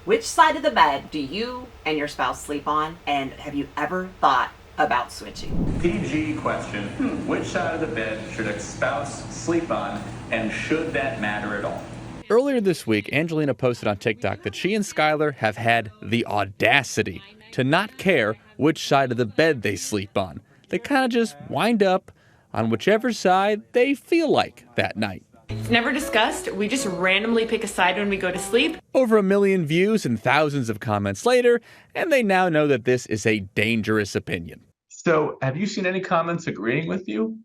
Which side of the bed do you and your spouse sleep on? And have you ever thought about switching? PG question. Which side of the bed should a spouse sleep on, and should that matter at all? Earlier this week, Angelina posted on TikTok that she and Skylar have had the audacity to not care which side of the bed they sleep on. They kind of just wind up on whichever side they feel like that night. It's never discussed. We just randomly pick a side when we go to sleep. Over 1 million views and thousands of comments later, and they now know that this is a dangerous opinion. So, have you seen any comments agreeing with you?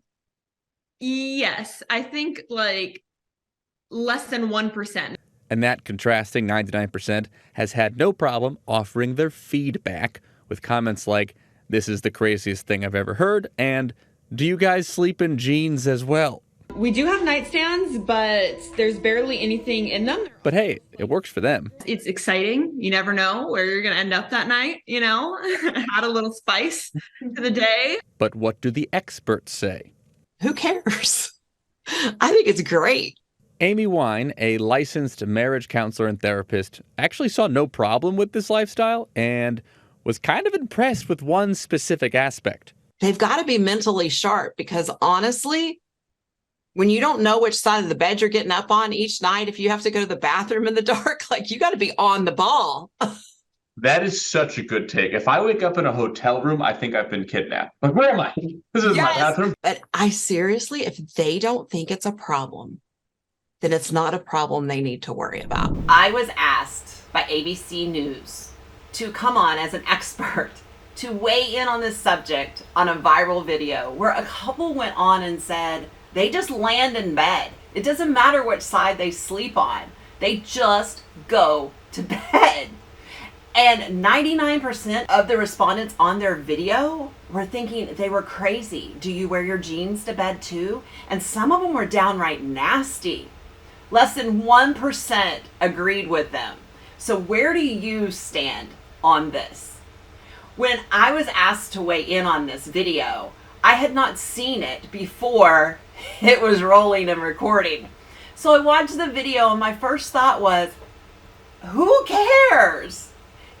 Yes, I think less than 1%. And that contrasting 99% has had no problem offering their feedback with comments like, "This is the craziest thing I've ever heard," and "Do you guys sleep in jeans as well?" We do have nightstands, but there's barely anything in them. But hey, it works for them. It's exciting. You never know where you're going to end up that night, Add a little spice to the day. But what do the experts say? Who cares? I think it's great. Amy Wine, a licensed marriage counselor and therapist, actually saw no problem with this lifestyle and was kind of impressed with one specific aspect. They've got to be mentally sharp because honestly, when you don't know which side of the bed you're getting up on each night, if you have to go to the bathroom in the dark, you got to be on the ball. That is such a good take. If I wake up in a hotel room, I think I've been kidnapped. Where am I? This is my bathroom. But I seriously, if they don't think it's a problem, then it's not a problem they need to worry about. I was asked by ABC News to come on as an expert to weigh in on this subject on a viral video where a couple went on and said they just land in bed. It doesn't matter which side they sleep on. They just go to bed. And 99% of the respondents on their video were thinking they were crazy. Do you wear your jeans to bed too? And some of them were downright nasty. Less than 1% agreed with them. So where do you stand on this? When I was asked to weigh in on this video, I had not seen it before it was rolling and recording. So I watched the video and my first thought was, who cares?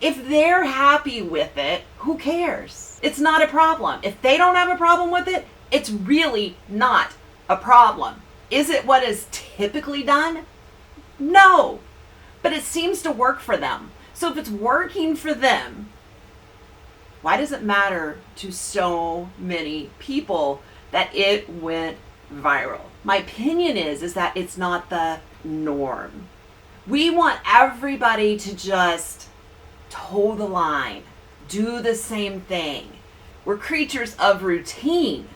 If they're happy with it, who cares? It's not a problem. If they don't have a problem with it, it's really not a problem. Is it what is typically done? No, but it seems to work for them. So if it's working for them, why does it matter to so many people that it went viral? My opinion is that it's not the norm. We want everybody to just toe the line, do the same thing. We're creatures of routine.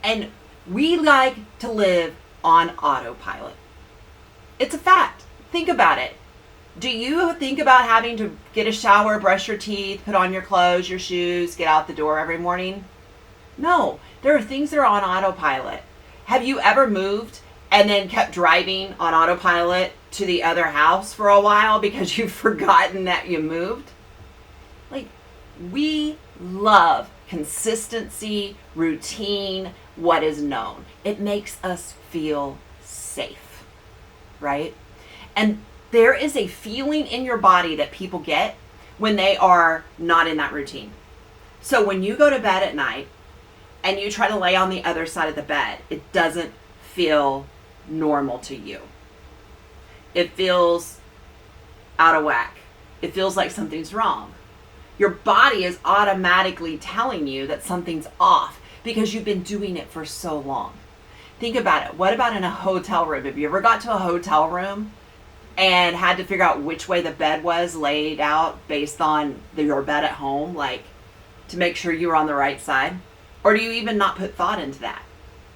And we like to live on autopilot. It's a fact. Think about it. Do you think about having to get a shower, brush your teeth, put on your clothes, your shoes, get out the door every morning? No, there are things that are on autopilot. Have you ever moved and then kept driving on autopilot to the other house for a while because you've forgotten that you moved? We love consistency, routine, what is known. It makes us feel safe, right? And there is a feeling in your body that people get when they are not in that routine. So when you go to bed at night and you try to lay on the other side of the bed, it doesn't feel normal to you. It feels out of whack. It feels like something's wrong. Your body is automatically telling you that something's off because you've been doing it for so long. Think about it. What about in a hotel room? Have you ever got to a hotel room and had to figure out which way the bed was laid out based on your bed at home, to make sure you were on the right side? Or do you even not put thought into that?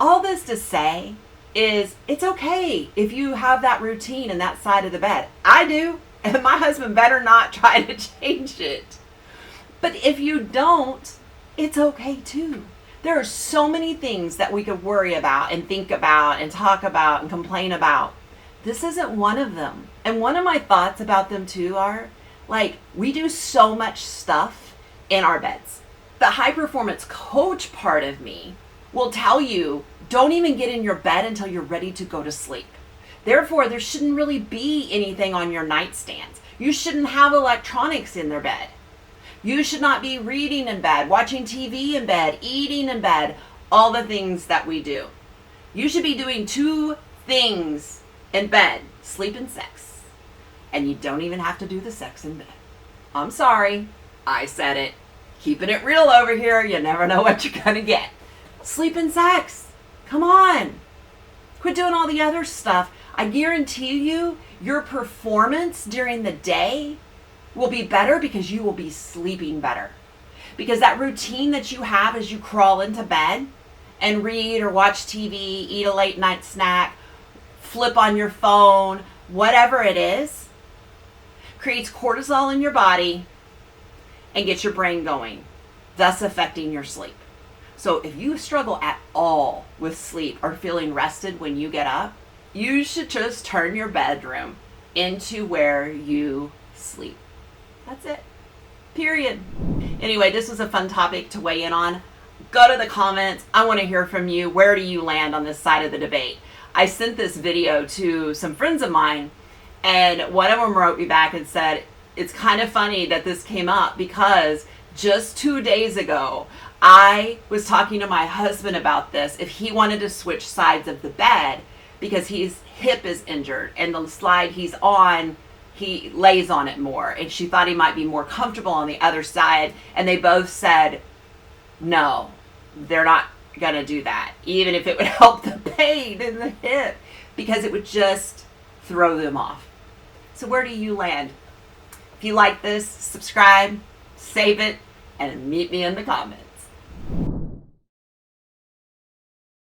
All this to say is it's okay if you have that routine in that side of the bed. I do, and my husband better not try to change it. But if you don't, it's okay too. There are so many things that we could worry about and think about and talk about and complain about. This isn't one of them. And one of my thoughts about them too are, we do so much stuff in our beds. The high performance coach part of me will tell you, don't even get in your bed until you're ready to go to sleep. Therefore, there shouldn't really be anything on your nightstands. You shouldn't have electronics in their bed. You should not be reading in bed, watching TV in bed, eating in bed, all the things that we do. You should be doing 2 things in bed: sleep and sex. And you don't even have to do the sex in bed. I'm sorry, I said it. Keeping it real over here, you never know what you're gonna get. Sleep and sex. Come on. Quit doing all the other stuff. I guarantee you, your performance during the day will be better because you will be sleeping better. Because that routine that you have as you crawl into bed and read or watch TV, eat a late night snack, flip on your phone, whatever it is, creates cortisol in your body and gets your brain going, thus affecting your sleep. So if you struggle at all with sleep or feeling rested when you get up, you should just turn your bedroom into where you sleep. That's it. Period. Anyway, this was a fun topic to weigh in on. Go to the comments. I want to hear from you. Where do you land on this side of the debate? I sent this video to some friends of mine, and one of them wrote me back and said, it's kind of funny that this came up because just 2 days ago, I was talking to my husband about this, if he wanted to switch sides of the bed because his hip is injured and the slide he's on, he lays on it more. And she thought he might be more comfortable on the other side. And they both said, no, they're not going to do that, even if it would help the pain in the hip, because it would just throw them off. So where do you land? If you like this, subscribe, save it, and meet me in the comments.